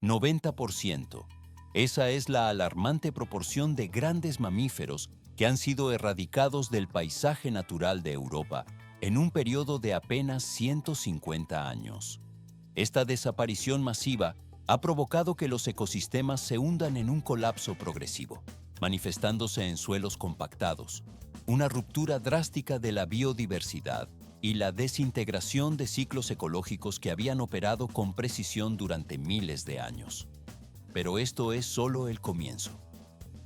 90%. Esa es la alarmante proporción de grandes mamíferos que han sido erradicados del paisaje natural de Europa en un periodo de apenas 150 años. Esta desaparición masiva ha provocado que los ecosistemas se hundan en un colapso progresivo, manifestándose en suelos compactados, una ruptura drástica de la biodiversidad y la desintegración de ciclos ecológicos que habían operado con precisión durante miles de años. Pero esto es solo el comienzo.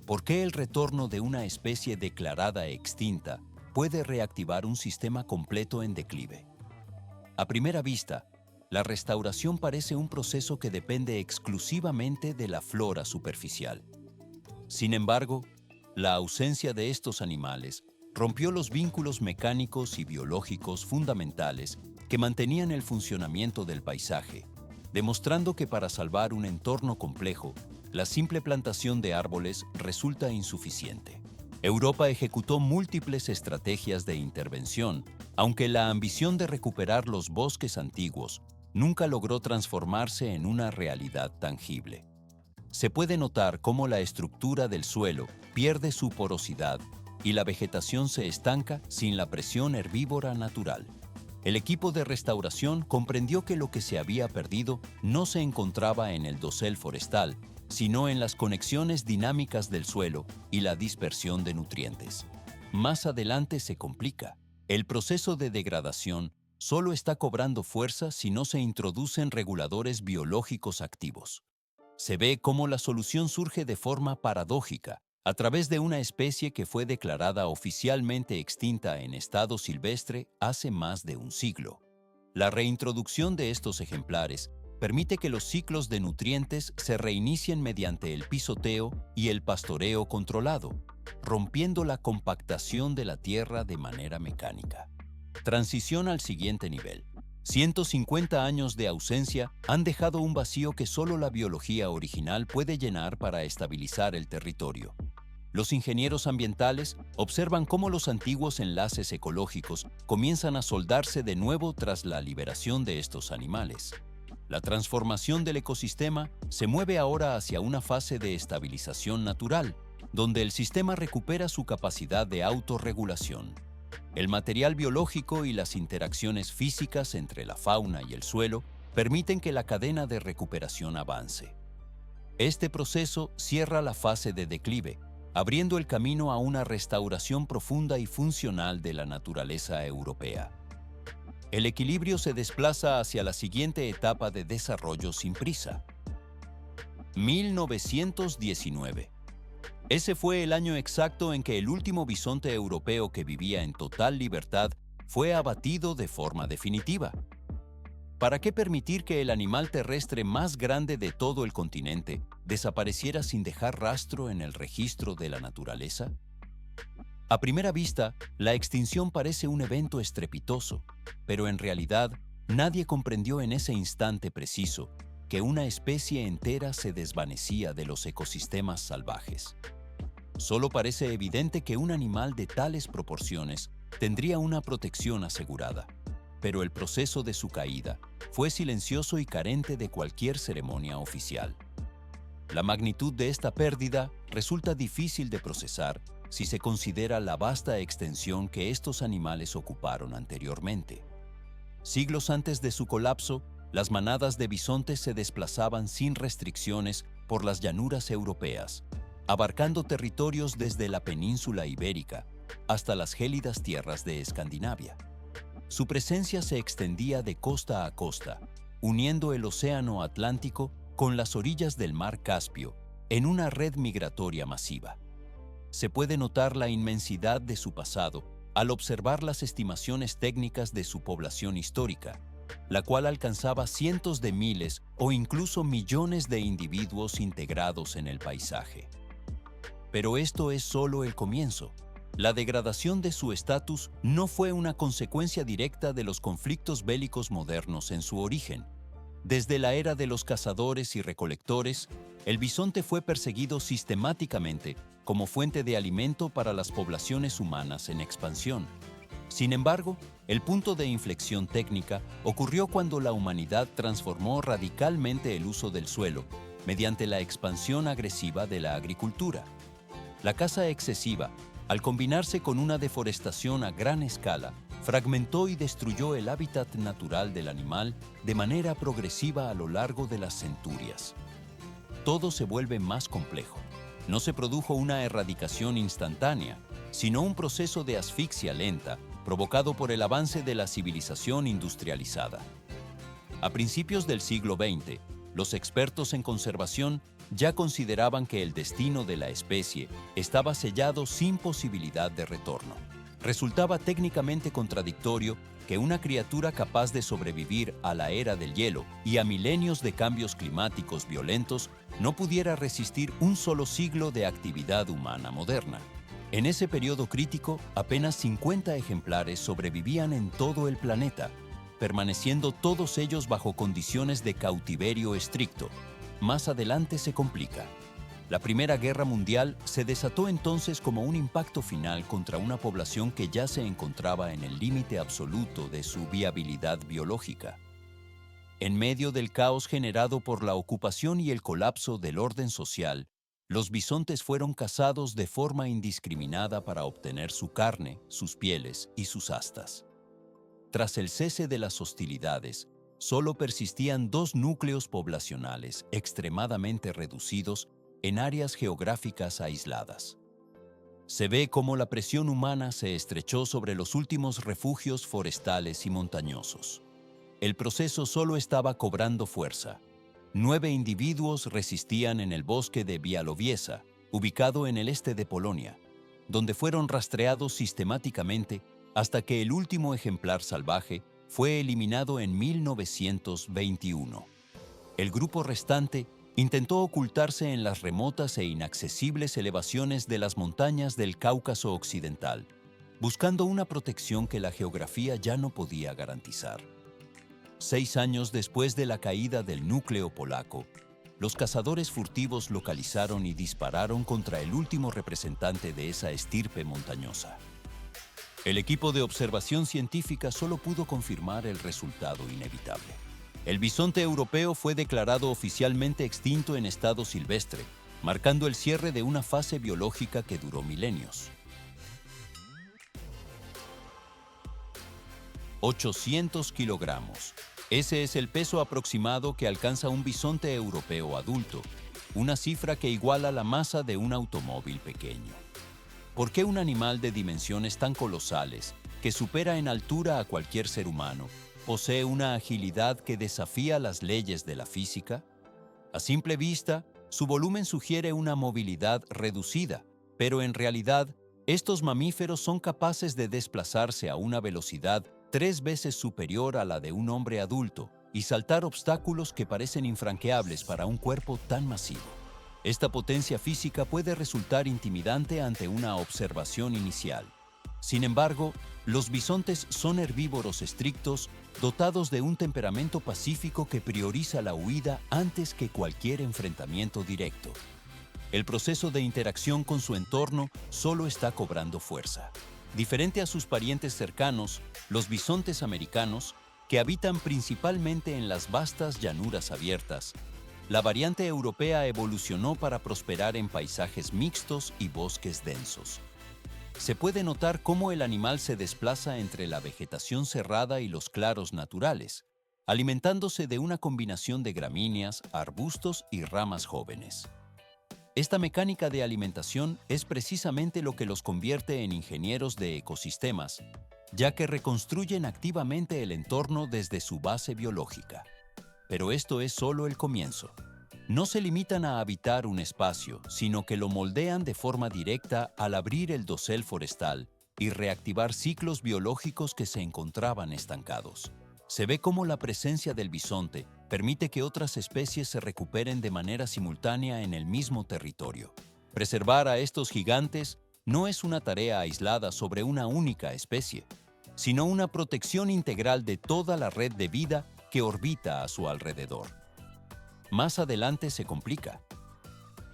¿Por qué el retorno de una especie declarada extinta puede reactivar un sistema completo en declive? A primera vista, la restauración parece un proceso que depende exclusivamente de la flora superficial. Sin embargo, la ausencia de estos animales rompió los vínculos mecánicos y biológicos fundamentales que mantenían el funcionamiento del paisaje, demostrando que para salvar un entorno complejo, la simple plantación de árboles resulta insuficiente. Europa ejecutó múltiples estrategias de intervención, aunque la ambición de recuperar los bosques antiguos nunca logró transformarse en una realidad tangible. Se puede notar cómo la estructura del suelo pierde su porosidad y la vegetación se estanca sin la presión herbívora natural. El equipo de restauración comprendió que lo que se había perdido no se encontraba en el dosel forestal, sino en las conexiones dinámicas del suelo y la dispersión de nutrientes. Más adelante se complica. El proceso de degradación solo está cobrando fuerza si no se introducen reguladores biológicos activos. Se ve cómo la solución surge de forma paradójica, a través de una especie que fue declarada oficialmente extinta en estado silvestre hace más de un siglo. La reintroducción de estos ejemplares permite que los ciclos de nutrientes se reinicien mediante el pisoteo y el pastoreo controlado, rompiendo la compactación de la tierra de manera mecánica. Transición al siguiente nivel. 150 años de ausencia han dejado un vacío que solo la biología original puede llenar para estabilizar el territorio. Los ingenieros ambientales observan cómo los antiguos enlaces ecológicos comienzan a soldarse de nuevo tras la liberación de estos animales. La transformación del ecosistema se mueve ahora hacia una fase de estabilización natural, donde el sistema recupera su capacidad de autorregulación. El material biológico y las interacciones físicas entre la fauna y el suelo permiten que la cadena de recuperación avance. Este proceso cierra la fase de declive, abriendo el camino a una restauración profunda y funcional de la naturaleza europea. El equilibrio se desplaza hacia la siguiente etapa de desarrollo sin prisa. 1919. Ese fue el año exacto en que el último bisonte europeo que vivía en total libertad fue abatido de forma definitiva. ¿Para qué permitir que el animal terrestre más grande de todo el continente desapareciera sin dejar rastro en el registro de la naturaleza? A primera vista, la extinción parece un evento estrepitoso, pero en realidad nadie comprendió en ese instante preciso que una especie entera se desvanecía de los ecosistemas salvajes. Solo parece evidente que un animal de tales proporciones tendría una protección asegurada, pero el proceso de su caída fue silencioso y carente de cualquier ceremonia oficial. La magnitud de esta pérdida resulta difícil de procesar si se considera la vasta extensión que estos animales ocuparon anteriormente. Siglos antes de su colapso, las manadas de bisontes se desplazaban sin restricciones por las llanuras europeas, abarcando territorios desde la península ibérica hasta las gélidas tierras de Escandinavia. Su presencia se extendía de costa a costa, uniendo el océano Atlántico con las orillas del mar Caspio en una red migratoria masiva. Se puede notar la inmensidad de su pasado al observar las estimaciones técnicas de su población histórica, la cual alcanzaba cientos de miles o incluso millones de individuos integrados en el paisaje. Pero esto es solo el comienzo. La degradación de su estatus no fue una consecuencia directa de los conflictos bélicos modernos en su origen. Desde la era de los cazadores y recolectores, el bisonte fue perseguido sistemáticamente como fuente de alimento para las poblaciones humanas en expansión. Sin embargo, el punto de inflexión técnica ocurrió cuando la humanidad transformó radicalmente el uso del suelo mediante la expansión agresiva de la agricultura. La caza excesiva, al combinarse con una deforestación a gran escala, fragmentó y destruyó el hábitat natural del animal de manera progresiva a lo largo de las centurias. Todo se vuelve más complejo. No se produjo una erradicación instantánea, sino un proceso de asfixia lenta provocado por el avance de la civilización industrializada. A principios del siglo XX, los expertos en conservación ya consideraban que el destino de la especie estaba sellado sin posibilidad de retorno. Resultaba técnicamente contradictorio que una criatura capaz de sobrevivir a la era del hielo y a milenios de cambios climáticos violentos no pudiera resistir un solo siglo de actividad humana moderna. En ese periodo crítico, apenas 50 ejemplares sobrevivían en todo el planeta, permaneciendo todos ellos bajo condiciones de cautiverio estricto. Más adelante se complica. La Primera Guerra Mundial se desató entonces como un impacto final contra una población que ya se encontraba en el límite absoluto de su viabilidad biológica. En medio del caos generado por la ocupación y el colapso del orden social, los bisontes fueron cazados de forma indiscriminada para obtener su carne, sus pieles y sus astas. Tras el cese de las hostilidades, solo persistían 2 núcleos poblacionales extremadamente reducidos en áreas geográficas aisladas. Se ve cómo la presión humana se estrechó sobre los últimos refugios forestales y montañosos. El proceso solo estaba cobrando fuerza. 9 individuos resistían en el bosque de Białowieża, ubicado en el este de Polonia, donde fueron rastreados sistemáticamente hasta que el último ejemplar salvaje fue eliminado en 1921. El grupo restante intentó ocultarse en las remotas e inaccesibles elevaciones de las montañas del Cáucaso Occidental, buscando una protección que la geografía ya no podía garantizar. 6 años después de la caída del núcleo polaco, los cazadores furtivos localizaron y dispararon contra el último representante de esa estirpe montañosa. El equipo de observación científica solo pudo confirmar el resultado inevitable. El bisonte europeo fue declarado oficialmente extinto en estado silvestre, marcando el cierre de una fase biológica que duró milenios. 800 kilogramos. Ese es el peso aproximado que alcanza un bisonte europeo adulto, una cifra que iguala la masa de un automóvil pequeño. ¿Por qué un animal de dimensiones tan colosales, que supera en altura a cualquier ser humano, posee una agilidad que desafía las leyes de la física? A simple vista, su volumen sugiere una movilidad reducida, pero en realidad, estos mamíferos son capaces de desplazarse a una velocidad 3 veces superior a la de un hombre adulto y saltar obstáculos que parecen infranqueables para un cuerpo tan masivo. Esta potencia física puede resultar intimidante ante una observación inicial. Sin embargo, los bisontes son herbívoros estrictos, dotados de un temperamento pacífico que prioriza la huida antes que cualquier enfrentamiento directo. El proceso de interacción con su entorno solo está cobrando fuerza. Diferente a sus parientes cercanos, los bisontes americanos, que habitan principalmente en las vastas llanuras abiertas, la variante europea evolucionó para prosperar en paisajes mixtos y bosques densos. Se puede notar cómo el animal se desplaza entre la vegetación cerrada y los claros naturales, alimentándose de una combinación de gramíneas, arbustos y ramas jóvenes. Esta mecánica de alimentación es precisamente lo que los convierte en ingenieros de ecosistemas, ya que reconstruyen activamente el entorno desde su base biológica. Pero esto es solo el comienzo. No se limitan a habitar un espacio, sino que lo moldean de forma directa al abrir el dosel forestal y reactivar ciclos biológicos que se encontraban estancados. Se ve cómo la presencia del bisonte permite que otras especies se recuperen de manera simultánea en el mismo territorio. Preservar a estos gigantes no es una tarea aislada sobre una única especie, sino una protección integral de toda la red de vida que orbita a su alrededor. Más adelante se complica.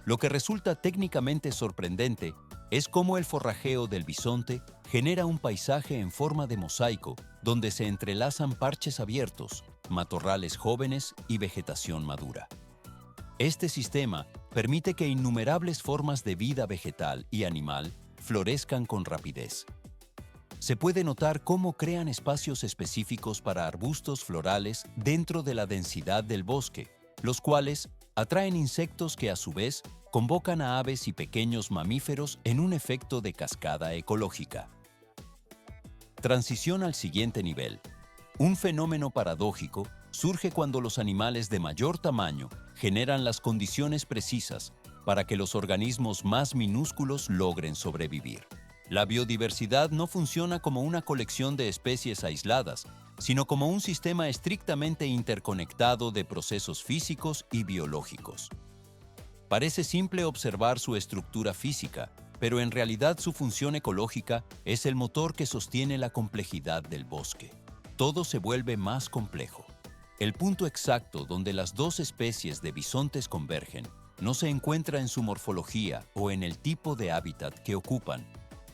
Lo que resulta técnicamente sorprendente es cómo el forrajeo del bisonte genera un paisaje en forma de mosaico donde se entrelazan parches abiertos, matorrales jóvenes y vegetación madura. Este sistema permite que innumerables formas de vida vegetal y animal florezcan con rapidez. Se puede notar cómo crean espacios específicos para arbustos florales dentro de la densidad del bosque, los cuales atraen insectos que a su vez convocan a aves y pequeños mamíferos en un efecto de cascada ecológica. Transición al siguiente nivel. Un fenómeno paradójico surge cuando los animales de mayor tamaño generan las condiciones precisas para que los organismos más minúsculos logren sobrevivir. La biodiversidad no funciona como una colección de especies aisladas, sino como un sistema estrictamente interconectado de procesos físicos y biológicos. Parece simple observar su estructura física, pero en realidad su función ecológica es el motor que sostiene la complejidad del bosque. Todo se vuelve más complejo. El punto exacto donde las dos especies de bisontes convergen no se encuentra en su morfología o en el tipo de hábitat que ocupan,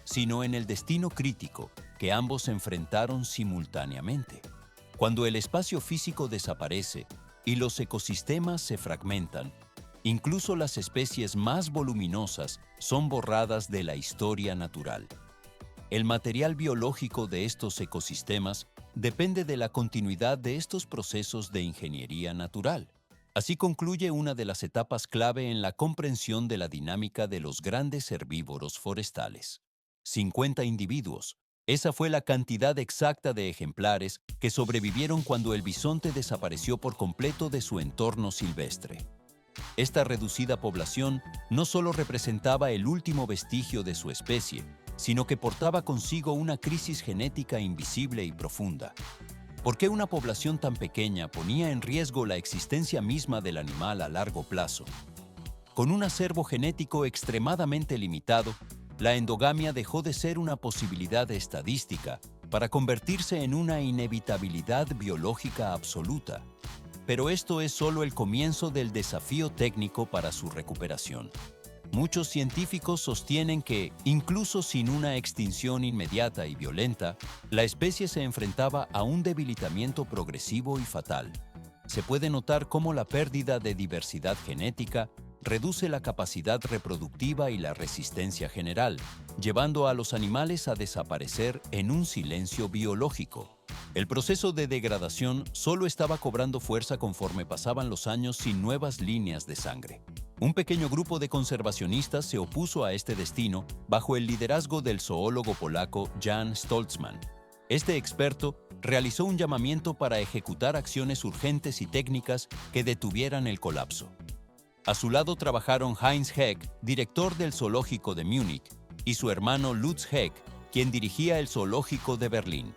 sino en el destino crítico que ambos enfrentaron simultáneamente. Cuando el espacio físico desaparece y los ecosistemas se fragmentan, incluso las especies más voluminosas son borradas de la historia natural. El material biológico de estos ecosistemas depende de la continuidad de estos procesos de ingeniería natural. Así concluye una de las etapas clave en la comprensión de la dinámica de los grandes herbívoros forestales. 50 individuos. Esa fue la cantidad exacta de ejemplares que sobrevivieron cuando el bisonte desapareció por completo de su entorno silvestre. Esta reducida población no solo representaba el último vestigio de su especie, sino que portaba consigo una crisis genética invisible y profunda. ¿Por qué una población tan pequeña ponía en riesgo la existencia misma del animal a largo plazo? Con un acervo genético extremadamente limitado, la endogamia dejó de ser una posibilidad estadística para convertirse en una inevitabilidad biológica absoluta. Pero esto es solo el comienzo del desafío técnico para su recuperación. Muchos científicos sostienen que, incluso sin una extinción inmediata y violenta, la especie se enfrentaba a un debilitamiento progresivo y fatal. Se puede notar cómo la pérdida de diversidad genética reduce la capacidad reproductiva y la resistencia general, llevando a los animales a desaparecer en un silencio biológico. El proceso de degradación solo estaba cobrando fuerza conforme pasaban los años sin nuevas líneas de sangre. Un pequeño grupo de conservacionistas se opuso a este destino bajo el liderazgo del zoólogo polaco Jan Stoltzman. Este experto realizó un llamamiento para ejecutar acciones urgentes y técnicas que detuvieran el colapso. A su lado trabajaron Heinz Heck, director del zoológico de Múnich, y su hermano Lutz Heck, quien dirigía el zoológico de Berlín.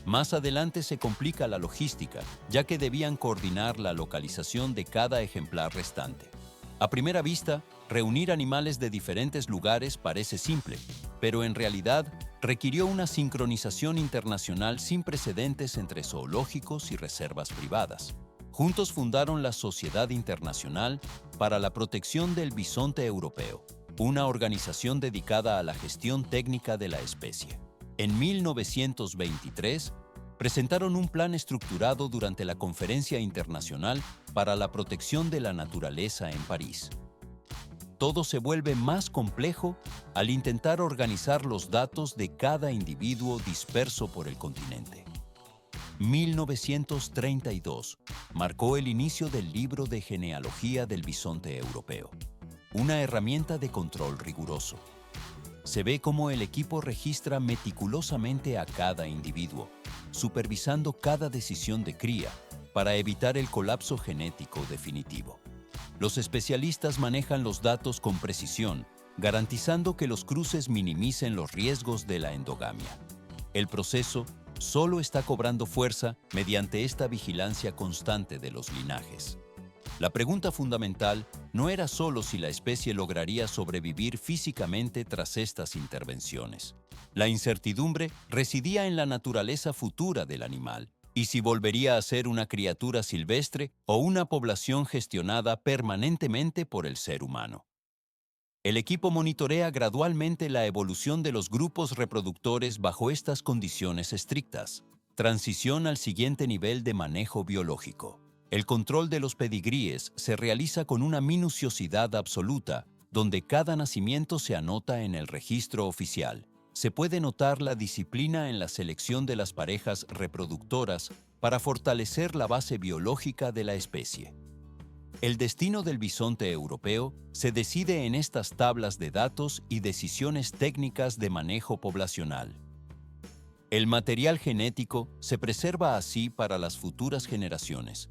Más adelante se complica la logística, ya que debían coordinar la localización de cada ejemplar restante. A primera vista, reunir animales de diferentes lugares parece simple, pero en realidad requirió una sincronización internacional sin precedentes entre zoológicos y reservas privadas. Juntos fundaron la Sociedad Internacional para la Protección del Bisonte Europeo, una organización dedicada a la gestión técnica de la especie. En 1923, presentaron un plan estructurado durante la Conferencia Internacional para la Protección de la Naturaleza en París. Todo se vuelve más complejo al intentar organizar los datos de cada individuo disperso por el continente. 1932 marcó el inicio del libro de genealogía del bisonte europeo, una herramienta de control riguroso. Se ve cómo el equipo registra meticulosamente a cada individuo, supervisando cada decisión de cría para evitar el colapso genético definitivo. Los especialistas manejan los datos con precisión, garantizando que los cruces minimicen los riesgos de la endogamia. El proceso solo está cobrando fuerza mediante esta vigilancia constante de los linajes. La pregunta fundamental no era solo si la especie lograría sobrevivir físicamente tras estas intervenciones. La incertidumbre residía en la naturaleza futura del animal y si volvería a ser una criatura silvestre o una población gestionada permanentemente por el ser humano. El equipo monitorea gradualmente la evolución de los grupos reproductores bajo estas condiciones estrictas. Transición al siguiente nivel de manejo biológico. El control de los pedigríes se realiza con una minuciosidad absoluta, donde cada nacimiento se anota en el registro oficial. Se puede notar la disciplina en la selección de las parejas reproductoras para fortalecer la base biológica de la especie. El destino del bisonte europeo se decide en estas tablas de datos y decisiones técnicas de manejo poblacional. El material genético se preserva así para las futuras generaciones,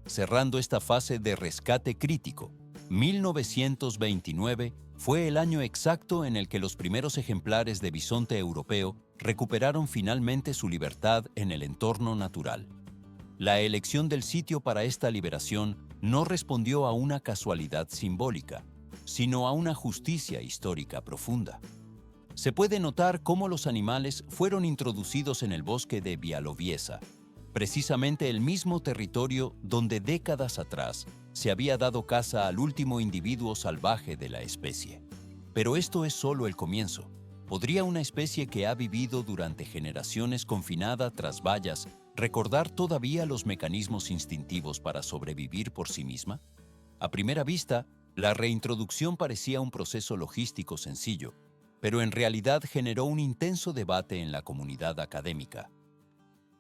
cerrando esta fase de rescate crítico. 1929 fue el año exacto en el que los primeros ejemplares de bisonte europeo recuperaron finalmente su libertad en el entorno natural. La elección del sitio para esta liberación no respondió a una casualidad simbólica, sino a una justicia histórica profunda. Se puede notar cómo los animales fueron introducidos en el bosque de Bialowieza, precisamente el mismo territorio donde décadas atrás se había dado caza al último individuo salvaje de la especie. Pero esto es solo el comienzo. ¿Podría una especie que ha vivido durante generaciones confinada tras vallas recordar todavía los mecanismos instintivos para sobrevivir por sí misma? A primera vista, la reintroducción parecía un proceso logístico sencillo, pero en realidad generó un intenso debate en la comunidad académica.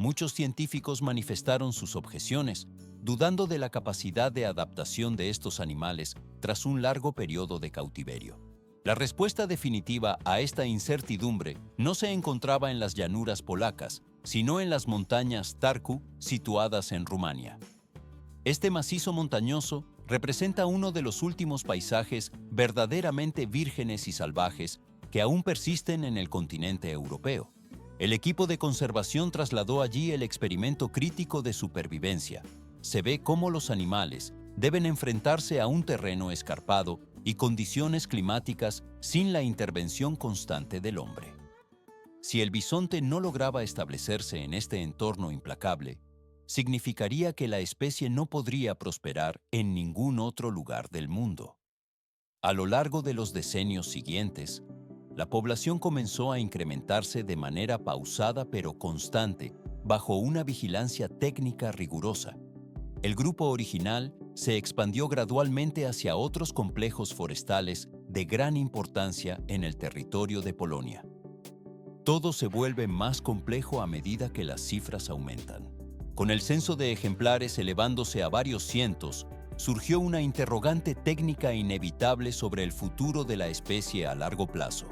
Muchos científicos manifestaron sus objeciones, dudando de la capacidad de adaptación de estos animales tras un largo periodo de cautiverio. La respuesta definitiva a esta incertidumbre no se encontraba en las llanuras polacas, sino en las montañas Tarku, situadas en Rumania. Este macizo montañoso representa uno de los últimos paisajes verdaderamente vírgenes y salvajes que aún persisten en el continente europeo. El equipo de conservación trasladó allí el experimento crítico de supervivencia. Se ve cómo los animales deben enfrentarse a un terreno escarpado y condiciones climáticas sin la intervención constante del hombre. Si el bisonte no lograba establecerse en este entorno implacable, significaría que la especie no podría prosperar en ningún otro lugar del mundo. A lo largo de los decenios siguientes, la población comenzó a incrementarse de manera pausada pero constante, bajo una vigilancia técnica rigurosa. El grupo original se expandió gradualmente hacia otros complejos forestales de gran importancia en el territorio de Polonia. Todo se vuelve más complejo a medida que las cifras aumentan. Con el censo de ejemplares elevándose a varios cientos, surgió una interrogante técnica inevitable sobre el futuro de la especie a largo plazo.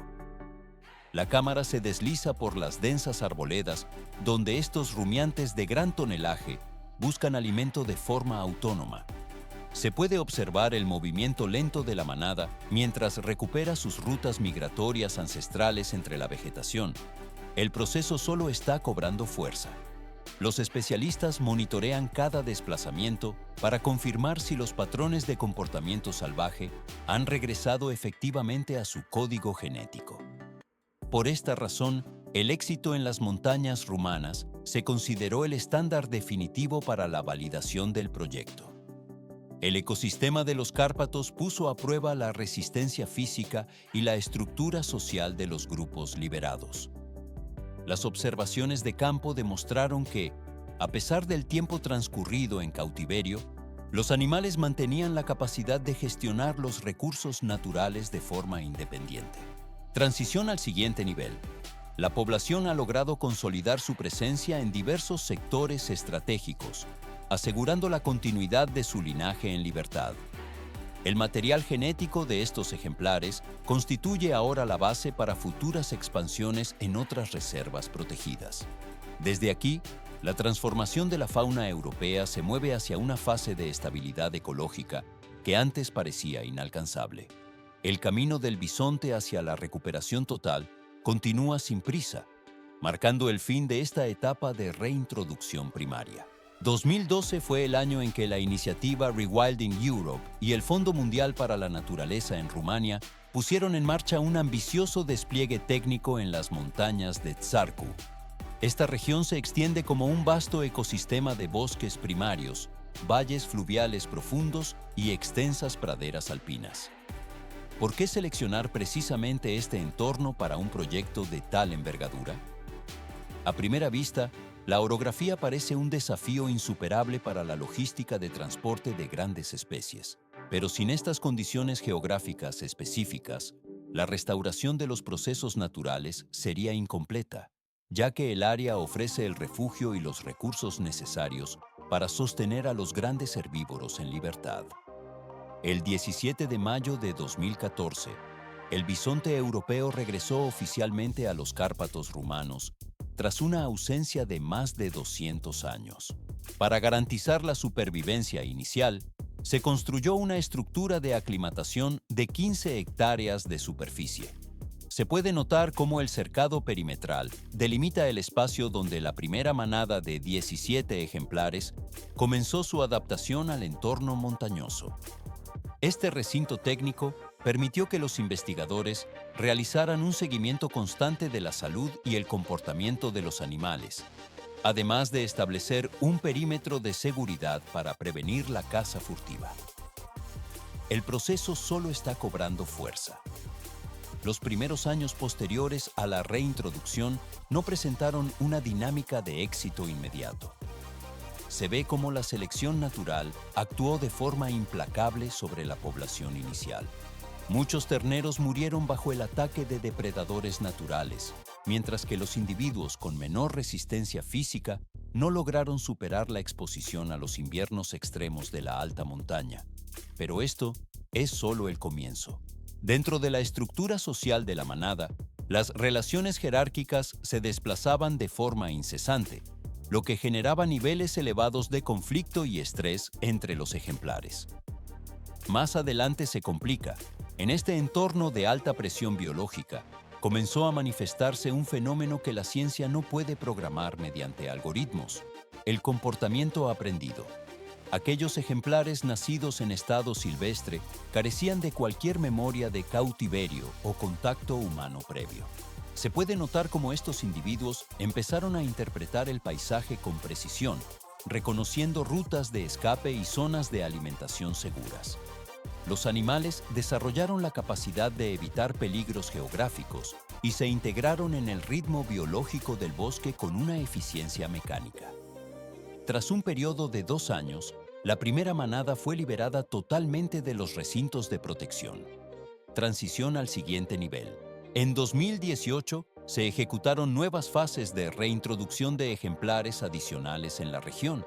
La cámara se desliza por las densas arboledas, donde estos rumiantes de gran tonelaje buscan alimento de forma autónoma. Se puede observar el movimiento lento de la manada mientras recupera sus rutas migratorias ancestrales entre la vegetación. El proceso solo está cobrando fuerza. Los especialistas monitorean cada desplazamiento para confirmar si los patrones de comportamiento salvaje han regresado efectivamente a su código genético. Por esta razón, el éxito en las montañas rumanas se consideró el estándar definitivo para la validación del proyecto. El ecosistema de los Cárpatos puso a prueba la resistencia física y la estructura social de los grupos liberados. Las observaciones de campo demostraron que, a pesar del tiempo transcurrido en cautiverio, los animales mantenían la capacidad de gestionar los recursos naturales de forma independiente. Transición al siguiente nivel. La población ha logrado consolidar su presencia en diversos sectores estratégicos, asegurando la continuidad de su linaje en libertad. El material genético de estos ejemplares constituye ahora la base para futuras expansiones en otras reservas protegidas. Desde aquí, la transformación de la fauna europea se mueve hacia una fase de estabilidad ecológica que antes parecía inalcanzable. El camino del bisonte hacia la recuperación total continúa sin prisa, marcando el fin de esta etapa de reintroducción primaria. 2012 fue el año en que la iniciativa Rewilding Europe y el Fondo Mundial para la Naturaleza en Rumania pusieron en marcha un ambicioso despliegue técnico en las montañas de Țarcu. Esta región se extiende como un vasto ecosistema de bosques primarios, valles fluviales profundos y extensas praderas alpinas. ¿Por qué seleccionar precisamente este entorno para un proyecto de tal envergadura? A primera vista, La orografía parece un desafío insuperable para la logística de transporte de grandes especies. Pero sin estas condiciones geográficas específicas, la restauración de los procesos naturales sería incompleta, ya que el área ofrece el refugio y los recursos necesarios para sostener a los grandes herbívoros en libertad. El 17 de mayo de 2014, el bisonte europeo regresó oficialmente a los Cárpatos rumanos tras una ausencia de más de 200 años. Para garantizar la supervivencia inicial, se construyó una estructura de aclimatación de 15 hectáreas de superficie. Se puede notar cómo el cercado perimetral delimita el espacio donde la primera manada de 17 ejemplares comenzó su adaptación al entorno montañoso. Este recinto técnico permitió que los investigadores realizaran un seguimiento constante de la salud y el comportamiento de los animales, además de establecer un perímetro de seguridad para prevenir la caza furtiva. El proceso solo está cobrando fuerza. Los primeros años posteriores a la reintroducción no presentaron una dinámica de éxito inmediato. Se ve cómo la selección natural actuó de forma implacable sobre la población inicial. Muchos terneros murieron bajo el ataque de depredadores naturales, mientras que los individuos con menor resistencia física no lograron superar la exposición a los inviernos extremos de la alta montaña. Pero esto es solo el comienzo. Dentro de la estructura social de la manada, las relaciones jerárquicas se desplazaban de forma incesante, lo que generaba niveles elevados de conflicto y estrés entre los ejemplares. Más adelante se complica. En este entorno de alta presión biológica, comenzó a manifestarse un fenómeno que la ciencia no puede programar mediante algoritmos: el comportamiento aprendido. Aquellos ejemplares nacidos en estado silvestre carecían de cualquier memoria de cautiverio o contacto humano previo. Se puede notar cómo estos individuos empezaron a interpretar el paisaje con precisión, reconociendo rutas de escape y zonas de alimentación seguras. Los animales desarrollaron la capacidad de evitar peligros geográficos y se integraron en el ritmo biológico del bosque con una eficiencia mecánica. Tras un periodo de 2 años, la primera manada fue liberada totalmente de los recintos de protección. Transición al siguiente nivel. En 2018, se ejecutaron nuevas fases de reintroducción de ejemplares adicionales en la región.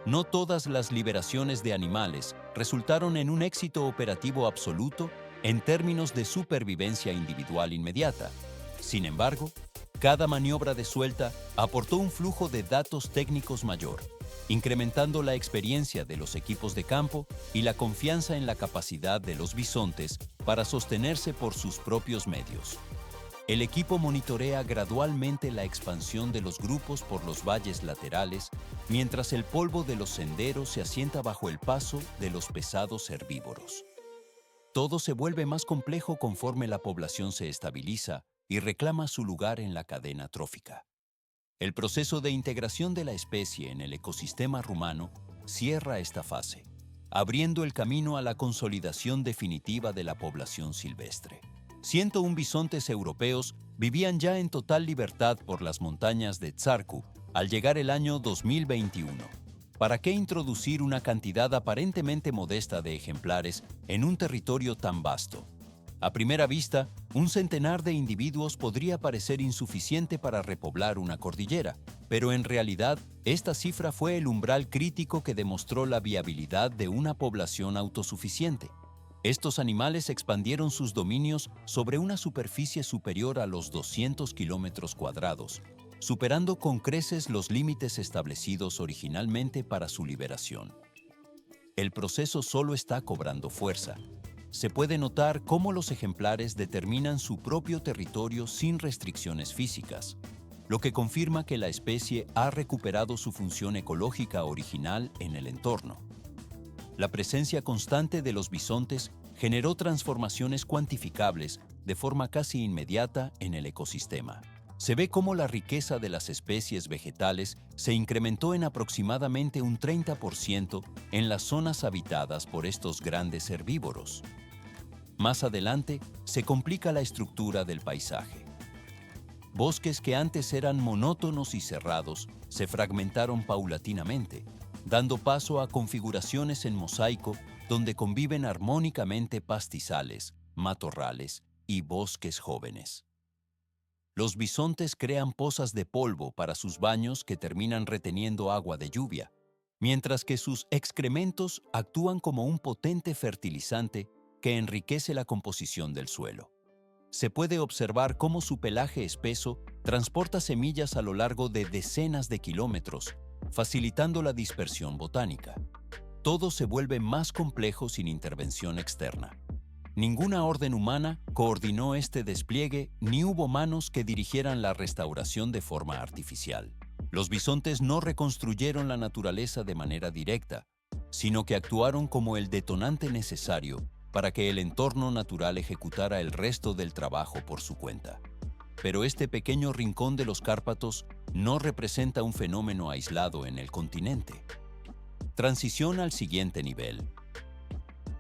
No todas las liberaciones de animales resultaron en un éxito operativo absoluto en términos de supervivencia individual inmediata. Sin embargo, cada maniobra de suelta aportó un flujo de datos técnicos mayor, incrementando la experiencia de los equipos de campo y la confianza en la capacidad de los bisontes para sostenerse por sus propios medios. El equipo monitorea gradualmente la expansión de los grupos por los valles laterales, mientras el polvo de los senderos se asienta bajo el paso de los pesados herbívoros. Todo se vuelve más complejo conforme la población se estabiliza y reclama su lugar en la cadena trófica. El proceso de integración de la especie en el ecosistema rumano cierra esta fase, abriendo el camino a la consolidación definitiva de la población silvestre. 101 bisontes europeos vivían ya en total libertad por las montañas de Tsarku al llegar el año 2021. ¿Para qué introducir una cantidad aparentemente modesta de ejemplares en un territorio tan vasto? A primera vista, un centenar de individuos podría parecer insuficiente para repoblar una cordillera, pero en realidad, esta cifra fue el umbral crítico que demostró la viabilidad de una población autosuficiente. Estos animales expandieron sus dominios sobre una superficie superior a los 200 kilómetros cuadrados, superando con creces los límites establecidos originalmente para su liberación. El proceso solo está cobrando fuerza. Se puede notar cómo los ejemplares determinan su propio territorio sin restricciones físicas, lo que confirma que la especie ha recuperado su función ecológica original en el entorno. La presencia constante de los bisontes generó transformaciones cuantificables de forma casi inmediata en el ecosistema. Se ve cómo la riqueza de las especies vegetales se incrementó en aproximadamente un 30% en las zonas habitadas por estos grandes herbívoros. Más adelante, se complica la estructura del paisaje. Bosques que antes eran monótonos y cerrados se fragmentaron paulatinamente, dando paso a configuraciones en mosaico donde conviven armónicamente pastizales, matorrales y bosques jóvenes. Los bisontes crean pozas de polvo para sus baños que terminan reteniendo agua de lluvia, mientras que sus excrementos actúan como un potente fertilizante que enriquece la composición del suelo. Se puede observar cómo su pelaje espeso transporta semillas a lo largo de decenas de kilómetros, facilitando la dispersión botánica. Todo se vuelve más complejo sin intervención externa. Ninguna orden humana coordinó este despliegue ni hubo manos que dirigieran la restauración de forma artificial. Los bisontes no reconstruyeron la naturaleza de manera directa, sino que actuaron como el detonante necesario para que el entorno natural ejecutara el resto del trabajo por su cuenta. Pero este pequeño rincón de los Cárpatos no representa un fenómeno aislado en el continente. Transición al siguiente nivel.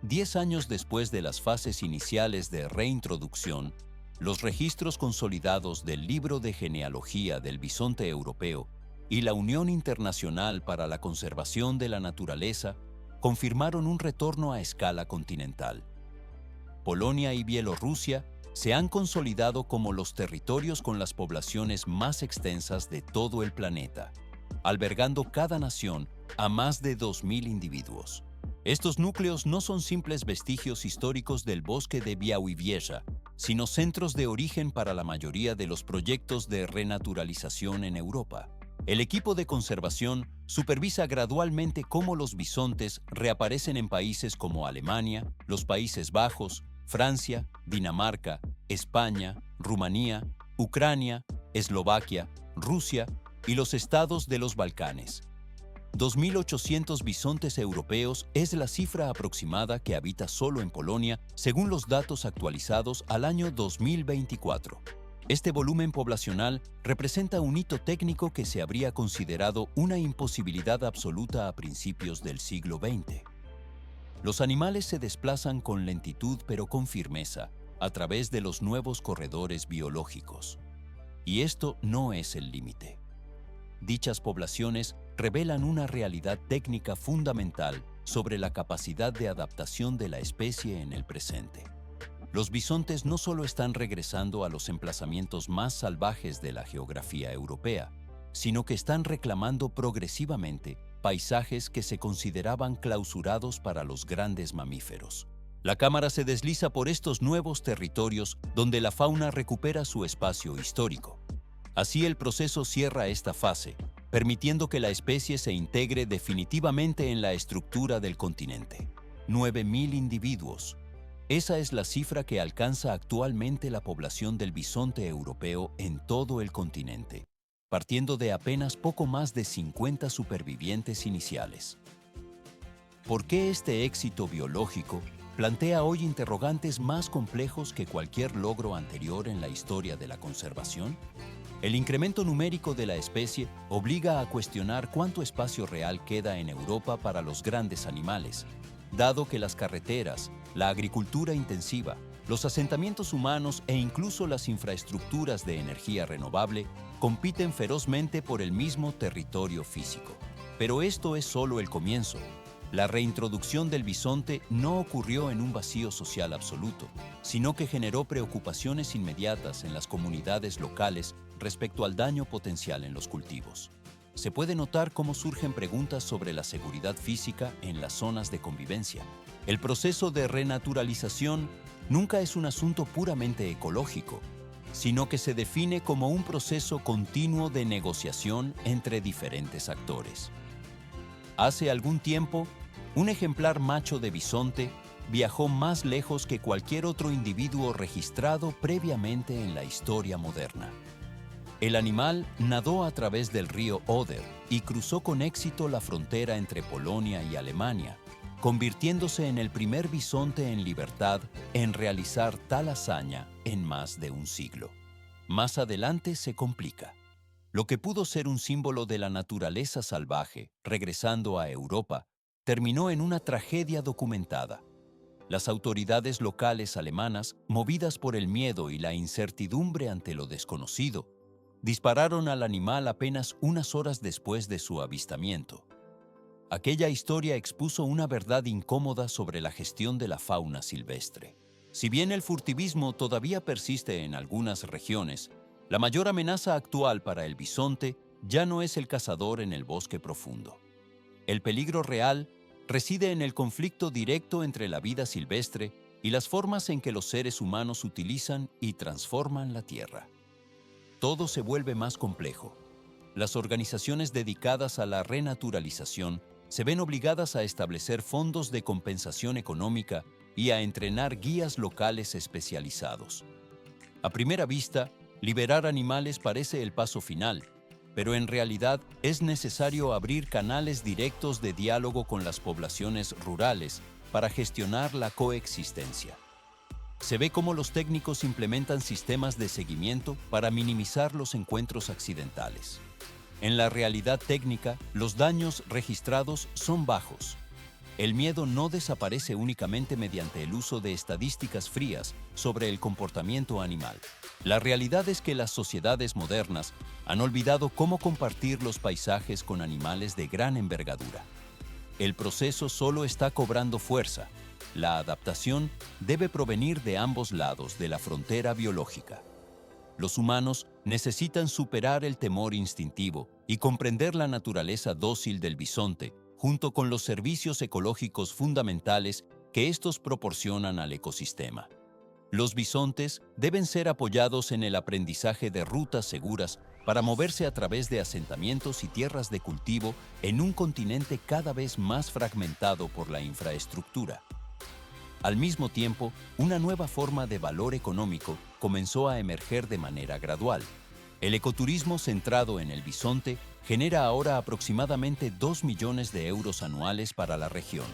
10 años después de las fases iniciales de reintroducción, los registros consolidados del Libro de Genealogía del Bisonte Europeo y la Unión Internacional para la Conservación de la Naturaleza confirmaron un retorno a escala continental. Polonia y Bielorrusia se han consolidado como los territorios con las poblaciones más extensas de todo el planeta, albergando cada nación a más de 2.000 individuos. Estos núcleos no son simples vestigios históricos del bosque de Białowieża, sino centros de origen para la mayoría de los proyectos de renaturalización en Europa. El equipo de conservación supervisa gradualmente cómo los bisontes reaparecen en países como Alemania, los Países Bajos, Francia, Dinamarca, España, Rumanía, Ucrania, Eslovaquia, Rusia y los estados de los Balcanes. 2.800 bisontes europeos es la cifra aproximada que habita solo en Polonia, según los datos actualizados al año 2024. Este volumen poblacional representa un hito técnico que se habría considerado una imposibilidad absoluta a principios del siglo XX. Los animales se desplazan con lentitud pero con firmeza a través de los nuevos corredores biológicos. Y esto no es el límite. Dichas poblaciones revelan una realidad técnica fundamental sobre la capacidad de adaptación de la especie en el presente. Los bisontes no solo están regresando a los emplazamientos más salvajes de la geografía europea, sino que están reclamando progresivamente paisajes que se consideraban clausurados para los grandes mamíferos. La cámara se desliza por estos nuevos territorios donde la fauna recupera su espacio histórico. Así el proceso cierra esta fase, permitiendo que la especie se integre definitivamente en la estructura del continente. 9.000 individuos. Esa es la cifra que alcanza actualmente la población del bisonte europeo en todo el continente, partiendo de apenas poco más de 50 supervivientes iniciales. ¿Por qué este éxito biológico plantea hoy interrogantes más complejos que cualquier logro anterior en la historia de la conservación? El incremento numérico de la especie obliga a cuestionar cuánto espacio real queda en Europa para los grandes animales, dado que las carreteras, la agricultura intensiva, los asentamientos humanos e incluso las infraestructuras de energía renovable compiten ferozmente por el mismo territorio físico. Pero esto es solo el comienzo. La reintroducción del bisonte no ocurrió en un vacío social absoluto, sino que generó preocupaciones inmediatas en las comunidades locales respecto al daño potencial en los cultivos. Se puede notar cómo surgen preguntas sobre la seguridad física en las zonas de convivencia. El proceso de renaturalización nunca es un asunto puramente ecológico, sino que se define como un proceso continuo de negociación entre diferentes actores. Hace algún tiempo, un ejemplar macho de bisonte viajó más lejos que cualquier otro individuo registrado previamente en la historia moderna. El animal nadó a través del río Oder y cruzó con éxito la frontera entre Polonia y Alemania, convirtiéndose en el primer bisonte en libertad en realizar tal hazaña en más de un siglo. Más adelante se complica. Lo que pudo ser un símbolo de la naturaleza salvaje, regresando a Europa, terminó en una tragedia documentada. Las autoridades locales alemanas, movidas por el miedo y la incertidumbre ante lo desconocido, dispararon al animal apenas unas horas después de su avistamiento. Aquella historia expuso una verdad incómoda sobre la gestión de la fauna silvestre. Si bien el furtivismo todavía persiste en algunas regiones, la mayor amenaza actual para el bisonte ya no es el cazador en el bosque profundo. El peligro real reside en el conflicto directo entre la vida silvestre y las formas en que los seres humanos utilizan y transforman la tierra. Todo se vuelve más complejo. Las organizaciones dedicadas a la renaturalización se ven obligadas a establecer fondos de compensación económica y a entrenar guías locales especializados. A primera vista, liberar animales parece el paso final, pero en realidad es necesario abrir canales directos de diálogo con las poblaciones rurales para gestionar la coexistencia. Se ve cómo los técnicos implementan sistemas de seguimiento para minimizar los encuentros accidentales. En la realidad técnica, los daños registrados son bajos. El miedo no desaparece únicamente mediante el uso de estadísticas frías sobre el comportamiento animal. La realidad es que las sociedades modernas han olvidado cómo compartir los paisajes con animales de gran envergadura. El proceso solo está cobrando fuerza. La adaptación debe provenir de ambos lados de la frontera biológica. Los humanos necesitan superar el temor instintivo y comprender la naturaleza dócil del bisonte, junto con los servicios ecológicos fundamentales que estos proporcionan al ecosistema. Los bisontes deben ser apoyados en el aprendizaje de rutas seguras para moverse a través de asentamientos y tierras de cultivo en un continente cada vez más fragmentado por la infraestructura. Al mismo tiempo, una nueva forma de valor económico comenzó a emerger de manera gradual. El ecoturismo centrado en el bisonte genera ahora aproximadamente 2 millones de euros anuales para la región.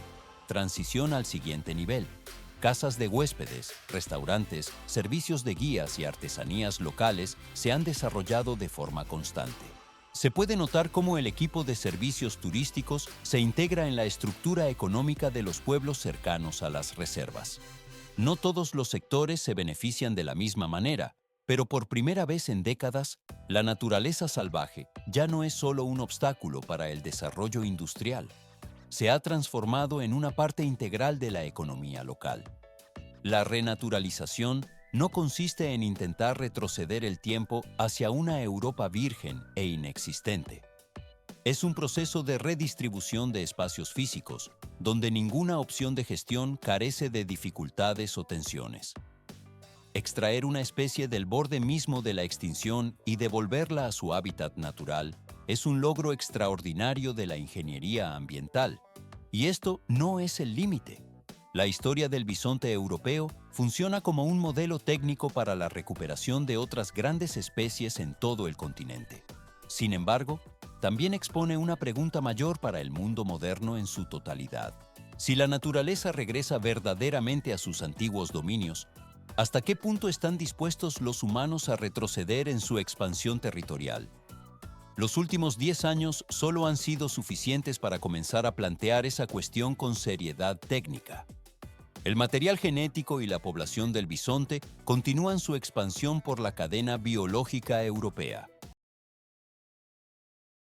Transición al siguiente nivel. Casas de huéspedes, restaurantes, servicios de guías y artesanías locales se han desarrollado de forma constante. Se puede notar cómo el equipo de servicios turísticos se integra en la estructura económica de los pueblos cercanos a las reservas. No todos los sectores se benefician de la misma manera, pero por primera vez en décadas, la naturaleza salvaje ya no es solo un obstáculo para el desarrollo industrial. Se ha transformado en una parte integral de la economía local. La renaturalización no consiste en intentar retroceder el tiempo hacia una Europa virgen e inexistente. Es un proceso de redistribución de espacios físicos, donde ninguna opción de gestión carece de dificultades o tensiones. Extraer una especie del borde mismo de la extinción y devolverla a su hábitat natural es un logro extraordinario de la ingeniería ambiental. Y esto no es el límite. La historia del bisonte europeo funciona como un modelo técnico para la recuperación de otras grandes especies en todo el continente. Sin embargo, también expone una pregunta mayor para el mundo moderno en su totalidad. Si la naturaleza regresa verdaderamente a sus antiguos dominios, ¿hasta qué punto están dispuestos los humanos a retroceder en su expansión territorial? Los últimos 10 años solo han sido suficientes para comenzar a plantear esa cuestión con seriedad técnica. El material genético y la población del bisonte continúan su expansión por la cadena biológica europea.